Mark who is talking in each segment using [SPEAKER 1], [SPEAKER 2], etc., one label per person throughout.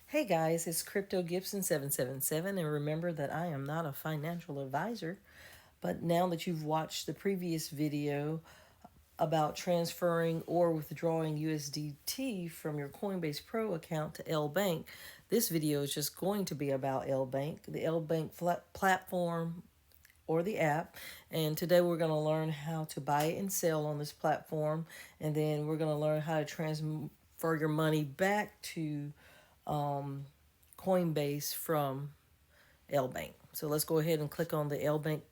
[SPEAKER 1] Hey guys, it's Crypto Gibson 777, and remember that I am not a financial advisor. But now that you've watched the previous video about transferring or withdrawing USDT from your Coinbase Pro account to LBank, this video is just going to be about LBank, the LBank platform or the app. And today we're going to learn how to buy and sell on this platform, and then we're going to learn how to transfer your money back to Coinbase from LBank. So let's go ahead and click on the LBank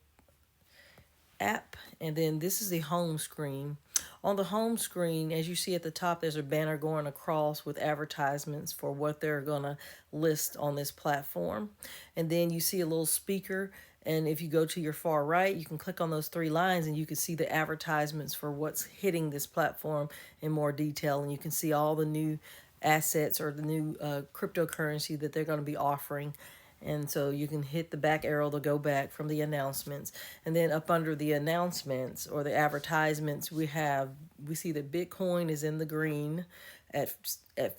[SPEAKER 1] app, and then this is the home screen. On the home screen, as you see at the top, there's a banner going across with advertisements for what they're going to list on this platform. And then you see a little speaker, and if you go to your far right, you can click on those three lines and you can see the advertisements for what's hitting this platform in more detail, and you can see all the new assets or the new cryptocurrency that they're going to be offering. And so you can hit the back arrow to go back from the announcements. And then up under the announcements or the advertisements, we see that Bitcoin is in the green at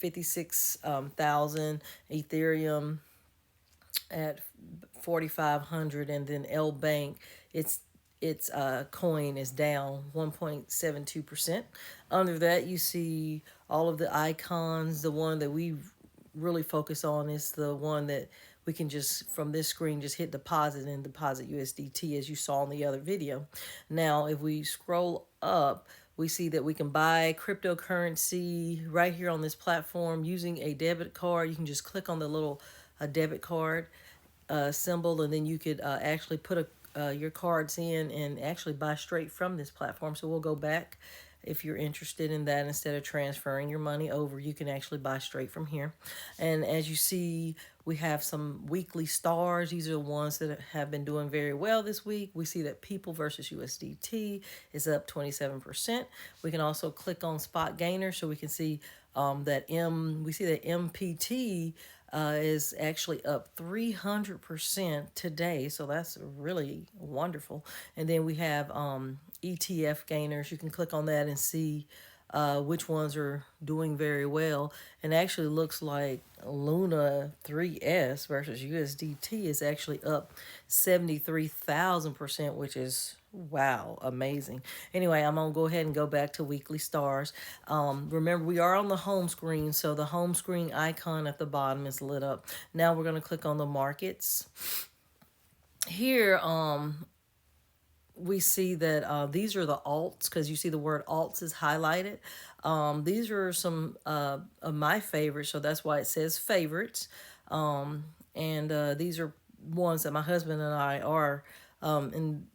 [SPEAKER 1] 56,000, Ethereum at 4,500, and then LBank, its coin is down 1.72%. Under that, you see all of the icons. The one that we really focus on is the one that we can just from this screen just hit deposit and deposit USDT, as you saw in the other video. Now if we scroll up, we see that we can buy cryptocurrency right here on this platform using a debit card. You can just click on the little debit card symbol, and then you could actually put your cards in and actually buy straight from this platform. So we'll go back. If you're interested in that, instead of transferring your money over, you can actually buy straight from here. And as you see, we have some weekly stars. These are the ones that have been doing very well this week. We see that People versus USDT is up 27%. We can also click on spot gainer, so we can see we see that MPT is actually up 300% today. So that's really wonderful. And then we have ETF gainers. You can click on that and see which ones are doing very well. And actually looks like Luna 3S versus USDT is actually up 73,000%, which is wow, amazing. Anyway, I'm gonna go ahead and go back to weekly stars. Remember, we are on the home screen, so the home screen icon at the bottom is lit up. Now we're gonna click on the markets. Here, we see that these are the alts, because you see the word alts is highlighted. These are some of my favorites, so that's why it says favorites. And these are ones that my husband and I are in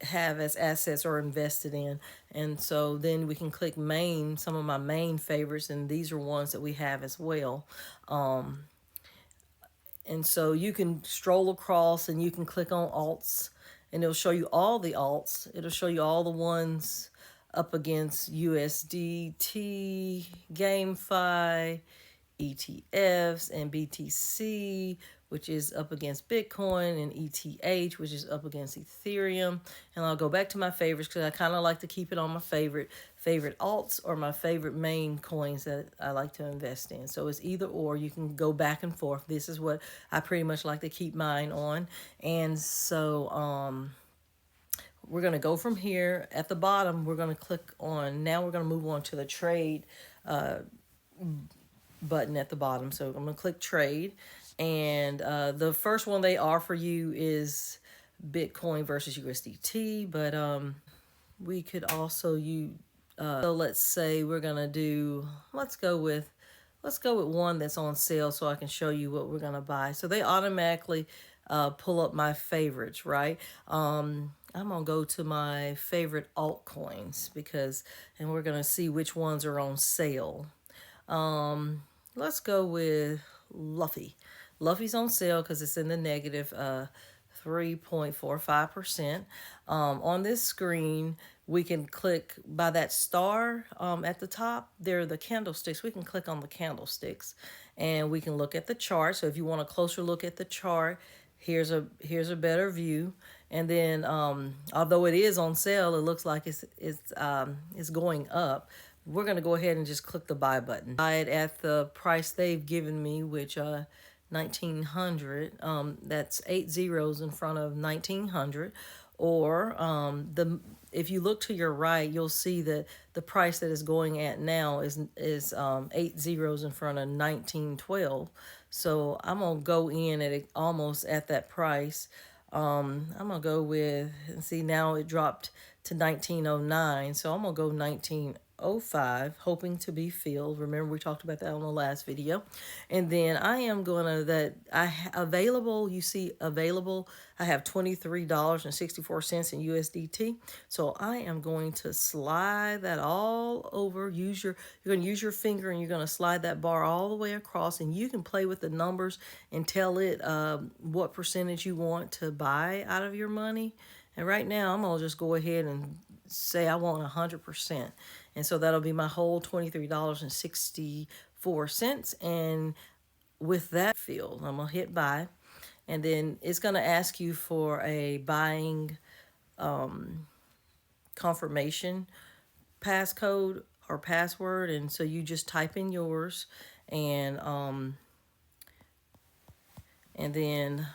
[SPEAKER 1] have as assets or invested in. And so then we can click main, some of my main favorites, and these are ones that we have as well. And so you can stroll across and you can click on alts, and it'll show you all the alts. It'll show you all the ones up against USDT, GameFi, ETFs, and BTC, which is up against Bitcoin, and ETH, which is up against Ethereum. And I'll go back to my favorites because I kind of like to keep it on my favorite alts or my favorite main coins that I like to invest in. So it's either or. You can go back and forth. This is what I pretty much like to keep mine on. And so we're going to go from here. At the bottom, we're going to click on, now we're going to move on to the trade button at the bottom. So I'm going to click trade, and the first one they offer you is Bitcoin versus USDT, but we could also use so let's say we're going to do, let's go with one that's on sale so I can show you what we're going to buy. So they automatically pull up my favorites, right? I'm going to go to my favorite altcoins and we're going to see which ones are on sale. Let's go with Luffy. Luffy's on sale because it's in the negative 3.45%. On this screen, we can click by that star at the top. There are the candlesticks. We can click on the candlesticks and we can look at the chart. So if you want a closer look at the chart, here's a better view. And then although it is on sale, it looks like it's going up. we're going to go ahead and just click the buy button. Buy it at the price they've given me, which 1900. That's 8 zeros in front of 1900. Or if you look to your right, you'll see that the price that is going at now is 8 zeros in front of 1912. So I'm gonna go in at almost at that price. I'm gonna go with, and see, now it dropped to 1909, so I'm gonna go 1905, hoping to be filled. Remember, we talked about that on the last video. And then I am gonna, available, you see available, I have $23.64 in USDT. So I am going to slide that all over. You're gonna use your finger and you're gonna slide that bar all the way across, and you can play with the numbers and tell it what percentage you want to buy out of your money. And right now I'm gonna just go ahead and say I want 100%. And so that'll be my whole $23.64. And with that field, I'm gonna hit buy. And then it's gonna ask you for a buying confirmation passcode or password. And so you just type in yours, and then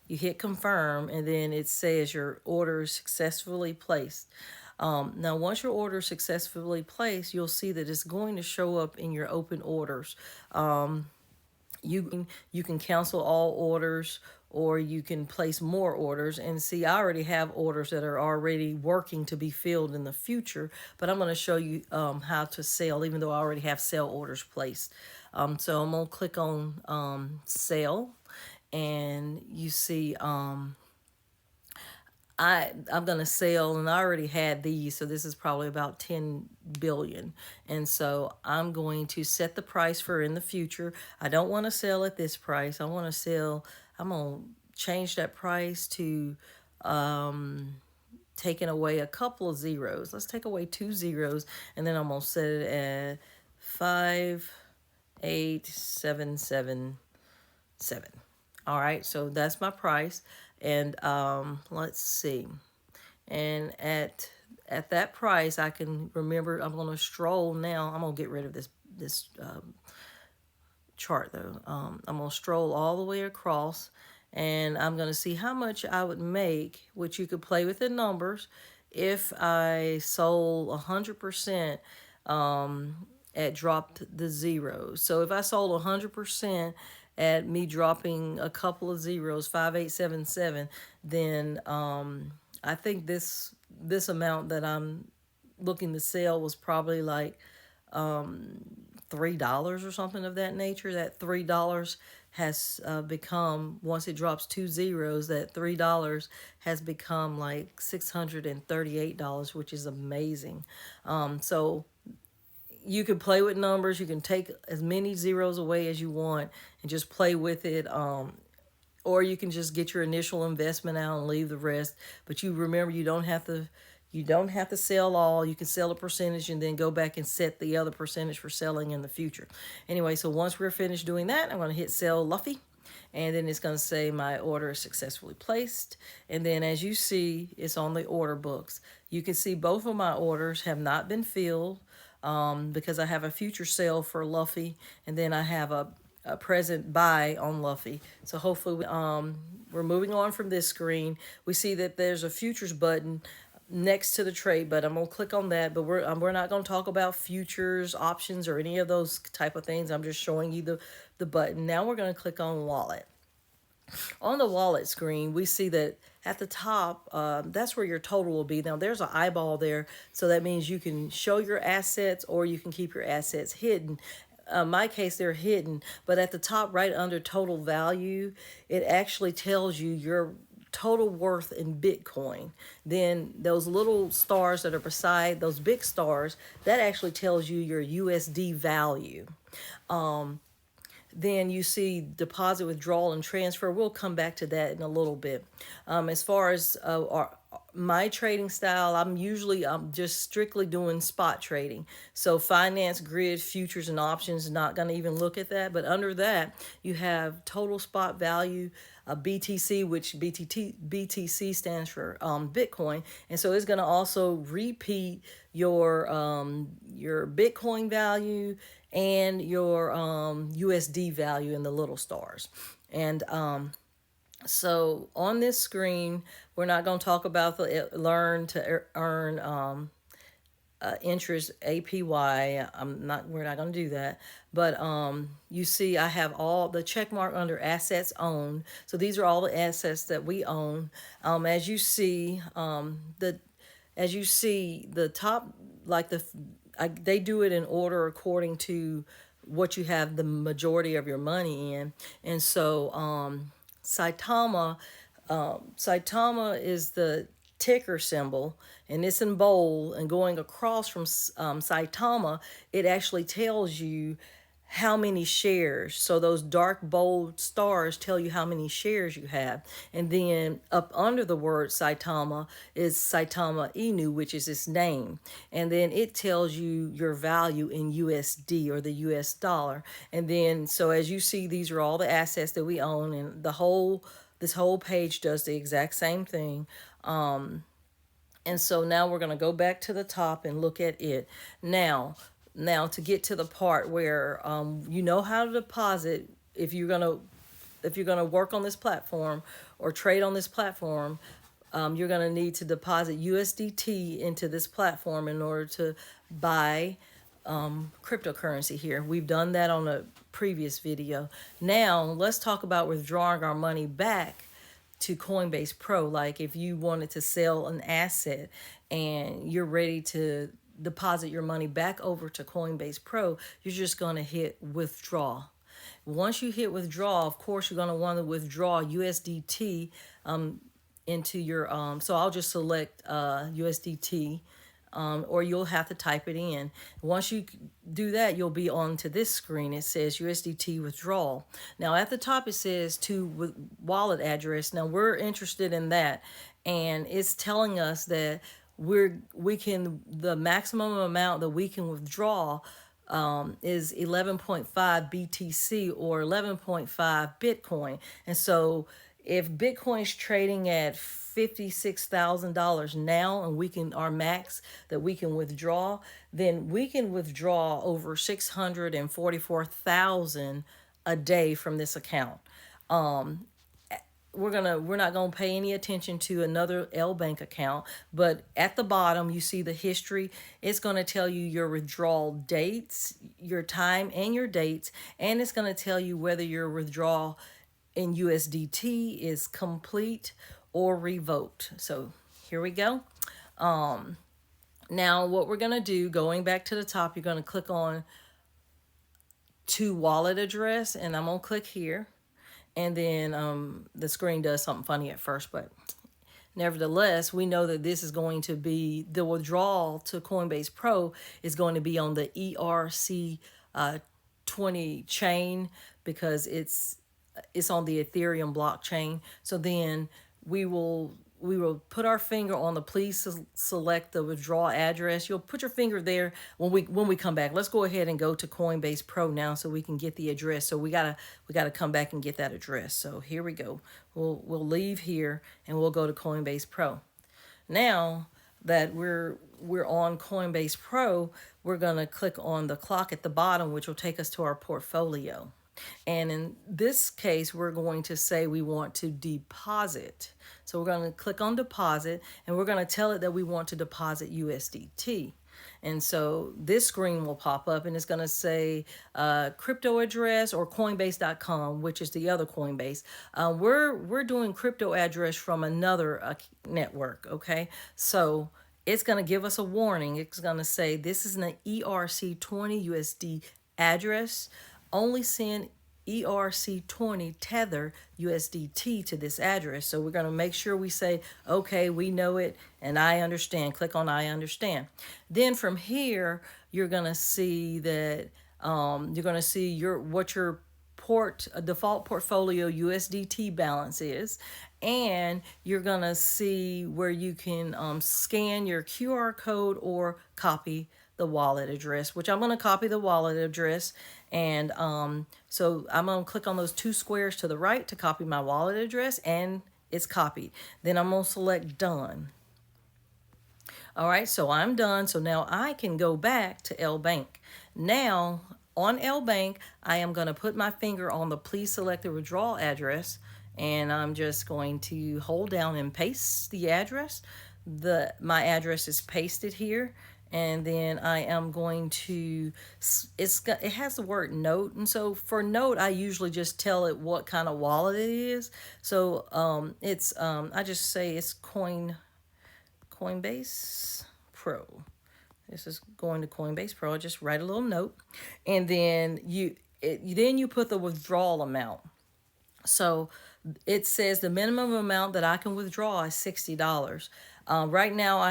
[SPEAKER 1] you hit confirm, and then it says your order is successfully placed. Now, once your order is successfully placed, you'll see that it's going to show up in your open orders. You can cancel all orders, or you can place more orders. And see, I already have orders that are already working to be filled in the future, but I'm going to show you how to sell, even though I already have sell orders placed. So I'm going to click on sell. And you see I'm gonna sell, and I already had these, so this is probably about 10 billion. And so I'm going to set the price for in the future. I don't want to sell at this price. I'm gonna change that price to taking away a couple of zeros. Let's take away 2 zeros, and then I'm gonna set it at 58777. All right, so that's my price. And let's see. And at that price, I can remember, I'm going to stroll now. I'm going to get rid of this chart though. I'm going to stroll all the way across, and I'm going to see how much I would make, which you could play with the numbers, if I sold 100% at dropped the zeros. So if I sold 100% at me dropping a couple of zeros, 5877, then I think this amount that I'm looking to sell was probably like $3 or something of that nature. That $3 has become, once it drops 2 zeros, that $3 has become like $638, which is amazing. So you can play with numbers. You can take as many zeros away as you want and just play with it. Or you can just get your initial investment out and leave the rest. But you remember, you don't have to sell all. You can sell a percentage and then go back and set the other percentage for selling in the future. Anyway, so once we're finished doing that, I'm going to hit sell Luffy. And then it's going to say my order is successfully placed. And then as you see, it's on the order books. You can see both of my orders have not been filled. Because I have a future sale for Luffy, and then I have a present buy on Luffy. So hopefully we're moving on from this screen. We see that there's a futures button next to the trade button. I'm gonna click on that, but we're not gonna talk about futures, options, or any of those type of things. I'm just showing you the button. Now we're gonna click on wallet. On the wallet screen, we see that at the top, that's where your total will be. Now, there's an eyeball there, so that means you can show your assets or you can keep your assets hidden. In my case, they're hidden, but at the top right under total value, it actually tells you your total worth in Bitcoin. Then those little stars that are beside those big stars, that actually tells you your USD value. Then you see deposit, withdrawal, and transfer. We'll come back to that in a little bit. As far as my trading style, I'm just strictly doing spot trading. So finance, grid, futures, and options, not going to even look at that. But under that, you have total spot value, BTC, which BTC stands for Bitcoin, and so it's going to also repeat your Bitcoin value and your USD value in the little stars. And so on this screen, we're not going to talk about the learn to earn interest APY. We're not going to do that. But you see, I have all the check mark under assets owned. So these are all the assets that we own. As you see, the top, like they do it in order according to what you have the majority of your money in. And so Saitama Saitama is the ticker symbol, and it's in bold. And going across from Saitama, it actually tells you how many shares. So those dark bold stars tell you how many shares you have. And then up under the word Saitama is Saitama Inu, which is its name. And then it tells you your value in USD, or the US dollar. And then, so as you see, these are all the assets that we own, and this whole page does the exact same thing. And so now we're going to go back to the top and look at it. Now to get to the part where you know how to deposit, if you're gonna work on this platform or trade on this platform, you're gonna need to deposit USDT into this platform in order to buy cryptocurrency here. We've done that on a previous video. Now let's talk about withdrawing our money back to Coinbase Pro. Like if you wanted to sell an asset and you're ready to deposit your money back over to Coinbase Pro, you're just going to hit withdraw. Once you hit withdraw, of course, you're going to want to withdraw USDT into your, so I'll just select USDT, or you'll have to type it in. Once you do that, you'll be on to this screen. It says USDT withdrawal. Now at the top it says to wallet address. Now we're interested in that, and it's telling us that the maximum amount that we can withdraw is 11.5 BTC, or 11.5 Bitcoin. And so if Bitcoin's trading at $56,000 now, and our max that we can withdraw, then we can withdraw over 644,000 a day from this account. We're not gonna pay any attention to another LBank account, but at the bottom you see the history. It's gonna tell you your withdrawal dates, your time and your dates, and it's gonna tell you whether your withdrawal in USDT is complete or revoked. So here we go. Now what we're gonna do, going back to the top, you're gonna click on to wallet address, and I'm gonna click here. And then the screen does something funny at first, but nevertheless, we know that this is going to be, the withdrawal to Coinbase Pro is going to be on the ERC20 chain, because it's on the Ethereum blockchain. So then we will put our finger on the please select the withdrawal address. You'll put your finger there when we come back. Let's go ahead and go to Coinbase Pro now so we can get the address. So we gotta come back and get that address. So here we go. We'll leave here and we'll go to Coinbase Pro. Now that we're on Coinbase Pro, we're gonna click on the clock at the bottom, which will take us to our portfolio. And in this case, we're going to say we want to deposit. So we're going to click on deposit, and we're going to tell it that we want to deposit USDT. And so this screen will pop up, and it's going to say crypto address or Coinbase.com, which is the other Coinbase. We're doing crypto address from another network, okay? So it's going to give us a warning. It's going to say this is an ERC20 USD address. Only send ERC20 Tether USDT to this address. So we're going to make sure we say, okay, we know it, and I understand. Click on I understand. Then from here, you're going to see that what your default portfolio USDT balance is, and you're gonna see where you can scan your QR code or copy the wallet address, which I'm going to copy the wallet address. And so I'm going to click on those two squares to the right to copy my wallet address, and it's copied. Then I'm going to select done. All right, so I'm done. So now I can go back to LBank. Now on LBank, I am going to put my finger on the please select the withdrawal address, and I'm just going to hold down and paste the address. My address is pasted here, and then I am going to, it has the word note, and so for note I usually just tell it what kind of wallet it is. So I just say it's Coinbase Pro. This is going to Coinbase Pro. I just write a little note, and then you put the withdrawal amount. So it says the minimum amount that I can withdraw is $60. Right now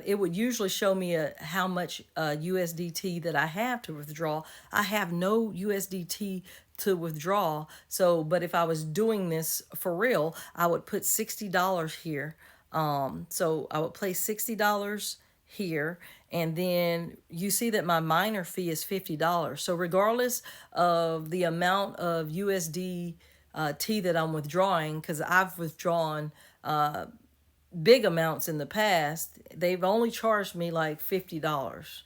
[SPEAKER 1] it would usually show me how much USDT that I have to withdraw. I have no USDT to withdraw. So, but if I was doing this for real, I would put $60 here. So I would place $60 here, and then you see that my minor fee is $50. So regardless of the amount of USD T that I'm withdrawing, because I've withdrawn big amounts in the past, they've only charged me like $50, $30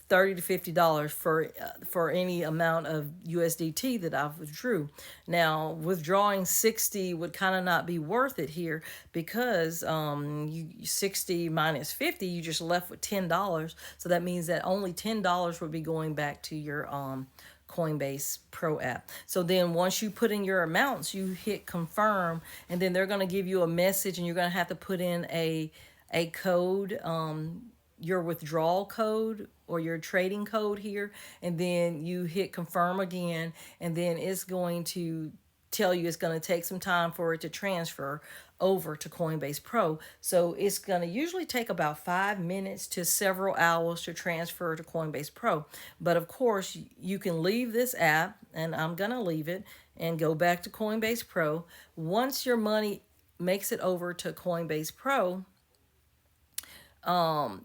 [SPEAKER 1] to $50 for any amount of USDT that I've withdrew. Now withdrawing 60 would kind of not be worth it here, because 60 minus 50, you just left with $10. So that means that only $10 would be going back to your Coinbase Pro app. So then once you put in your amounts, you hit confirm, and then they're going to give you a message, and you're going to have to put in a code, your withdrawal code or your trading code here, and then you hit confirm again, and then it's going to tell you it's going to take some time for it to transfer over to Coinbase Pro. So it's going to usually take about 5 minutes to several hours to transfer to Coinbase Pro. But of course, you can leave this app, and I'm going to leave it, and go back to Coinbase Pro. Once your money makes it over to Coinbase Pro,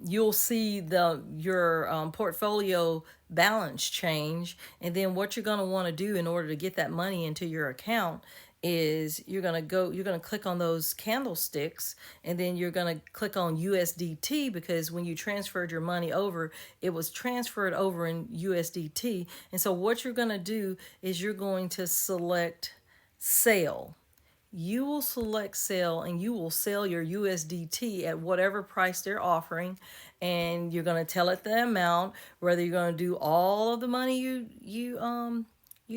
[SPEAKER 1] you'll see your portfolio balance change. And then what you're going to want to do in order to get that money into your account is you're going to click on those candlesticks, and then you're going to click on USDT, because when you transferred your money over, it was transferred over in USDT. And so what you're going to do is you're going to select sell. You will select sell, and you will sell your USDT at whatever price they're offering, and you're going to tell it the amount, whether you're going to do all of the money you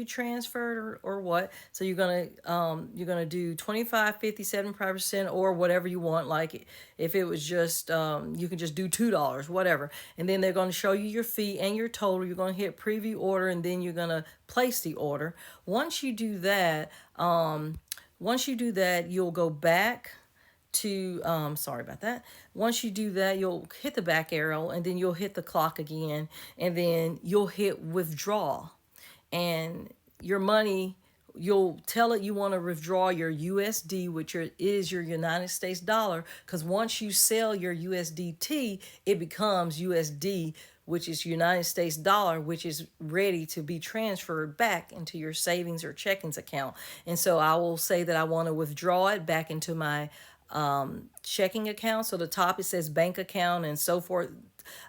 [SPEAKER 1] transferred or what. So you're going to do 25, 50, 75%, or whatever you want. Like if it was just you can just do $2, whatever, and then they're going to show you your fee and your total. You're going to hit preview order, and then you're going to place the order. Once you do that, you'll go back to, sorry about that. Once you do that, you'll hit the back arrow, and then you'll hit the clock again, and then you'll hit withdraw. And your money, you'll tell it you want to withdraw your USD, which is your United States dollar, because once you sell your USDT, it becomes USD, which is United States dollar, which is ready to be transferred back into your savings or checkings account. And so I will say that I want to withdraw it back into my checking account. So the top, it says bank account and so forth.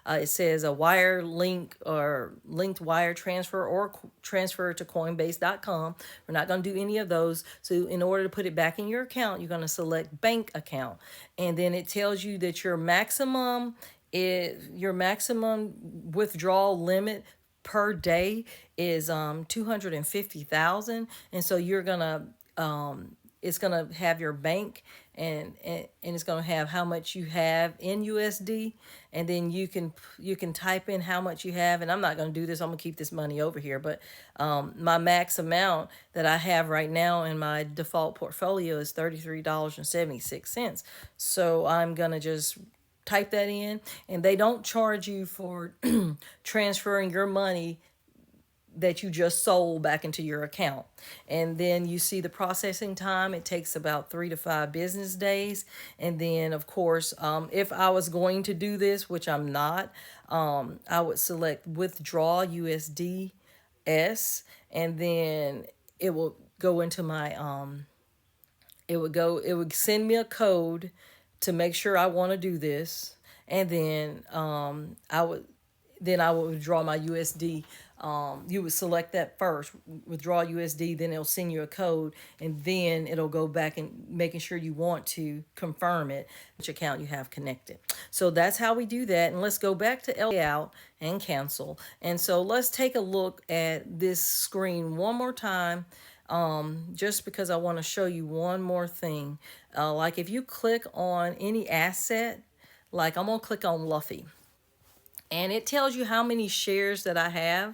[SPEAKER 1] It says a wire link or linked wire transfer, or transfer to Coinbase.com. We're not going to do any of those. So in order to put it back in your account, you're going to select bank account. And then it tells you that your maximum withdrawal limit per day is 250,000. And so you're going to it's going to have your bank, and it's going to have how much you have in USD, and then you can type in how much you have. And I'm not going to do this. I'm going to keep this money over here, but my max amount that I have right now in my default portfolio is $33.76. So I'm going to just type that in, and they don't charge you for transferring your money that you just sold back into your account. And then you see the processing time. It takes about 3 to 5 business days. And then, of course, if I was going to do this, which I'm not, I would select withdraw USDS, and then it will go into my it would send me a code to make sure I want to do this, and then I would withdraw my USD. You would select that first, withdraw USD, then it'll send you a code, and then it'll go back and making sure you want to confirm it, which account you have connected. So that's how we do that. And let's go back to out and cancel. And so let's take a look at this screen one more time, just because I want to show you one more thing. Like if you click on any asset, like I'm going to click on Luffy, and it tells you how many shares that I have.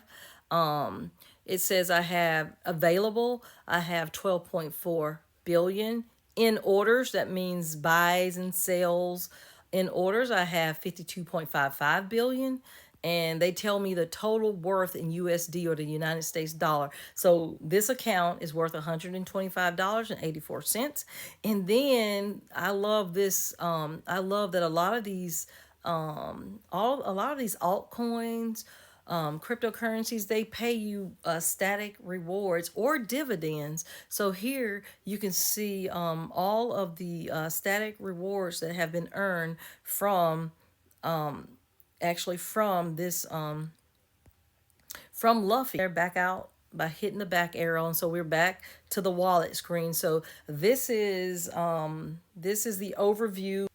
[SPEAKER 1] It says I have available, I have 12.4 billion. In orders, that means buys and sales. In orders, I have 52.55 billion. And they tell me the total worth in USD, or the United States dollar. So this account is worth $125.84. And then I love this. I love that a lot of these a lot of these altcoins, cryptocurrencies, they pay you static rewards or dividends. So here you can see all of the static rewards that have been earned from actually from this from Luffy. They're back out by hitting the back arrow, and so we're back to the wallet screen. So this is the overview